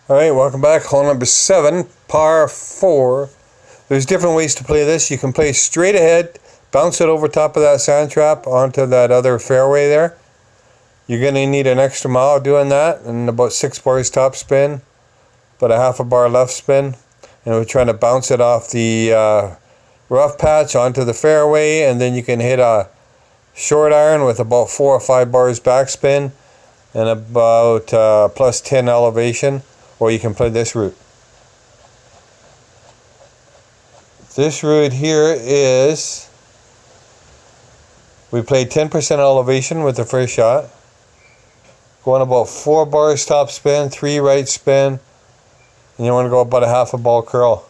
Alright, welcome back. Hole number 7, par 4. There's different ways to play this. You can play straight ahead, bounce it over top of that sand trap onto that other fairway there. You're going to need an extra mile doing that, and about 6 bars top spin, about a half a bar left spin. And we're trying to bounce it off the rough patch onto the fairway, and then you can hit a short iron with about 4 or 5 bars backspin and about plus 10 elevation. Or you can play this route. This route here is, we played 10% elevation with the first shot. Going about 4 bars top spin, 3 right spin, and you want to go about a half a ball curl.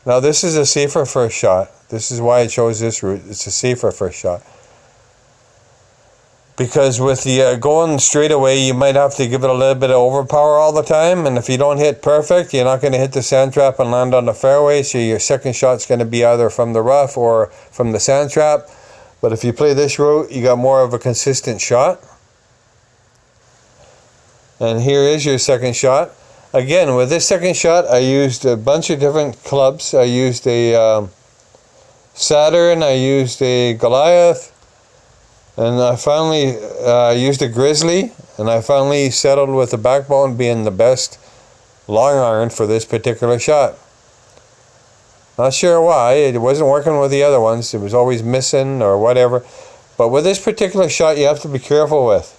Now this is a safer first shot. This is why I chose this route. It's a safer first shot. Because with the going straight away, you might have to give it a little bit of overpower all the time. And if you don't hit perfect, you're not going to hit the sand trap and land on the fairway. So your second shot's going to be either from the rough or from the sand trap. But if you play this route, you got more of a consistent shot. And here is your second shot. Again, with this second shot, I used a bunch of different clubs. I used a Saturn, I used a Goliath, and I finally used a Grizzly, and I finally settled with the backbone being the best long iron for this particular shot. Not sure why, it wasn't working with the other ones, it was always missing or whatever, but with this particular shot you have to be careful with.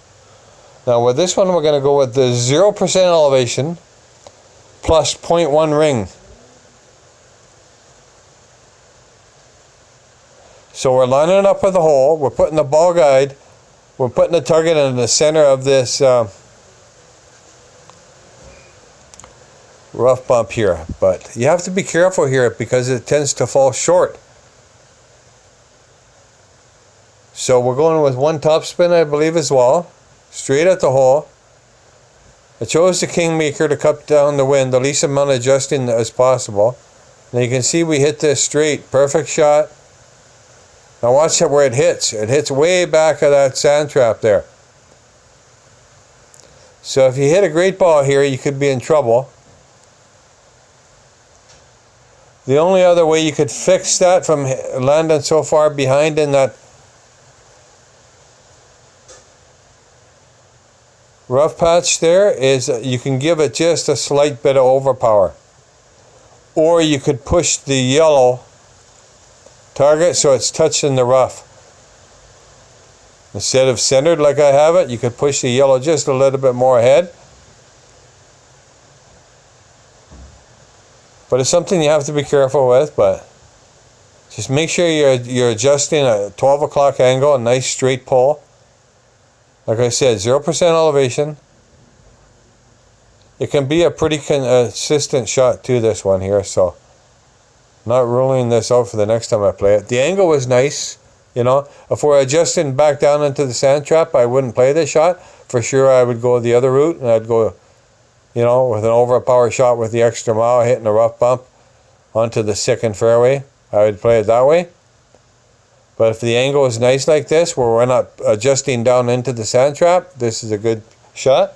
Now with this one we're going to go with the 0% elevation plus 0.1 ring. So we're lining it up with the hole, we're putting the ball guide, we're putting the target in the center of this rough bump here. But you have to be careful here because it tends to fall short. So we're going with 1 top spin, I believe, as well, straight at the hole. I chose the Kingmaker to cut down the wind, the least amount of adjusting as possible. Now you can see we hit this straight, perfect shot. Now watch where it hits. It hits way back of that sand trap there. So if you hit a great ball here, you could be in trouble. The only other way you could fix that from landing so far behind in that rough patch there is you can give it just a slight bit of overpower. Or you could push the yellow target so it's touching the rough. Instead of centered like I have it, you could push the yellow just a little bit more ahead. But it's something you have to be careful with, but just make sure you're adjusting a 12 o'clock angle, a nice straight pull. Like I said, 0% elevation. It can be a pretty consistent shot too, this one here, so not ruling this out for the next time I play it. The angle was nice, you know. If we're adjusting back down into the sand trap, I wouldn't play this shot. For sure I would go the other route, and I'd go, you know, with an overpower shot with the extra mile, hitting a rough bump onto the second fairway. I would play it that way. But if the angle is nice like this, where we're not adjusting down into the sand trap, this is a good shot.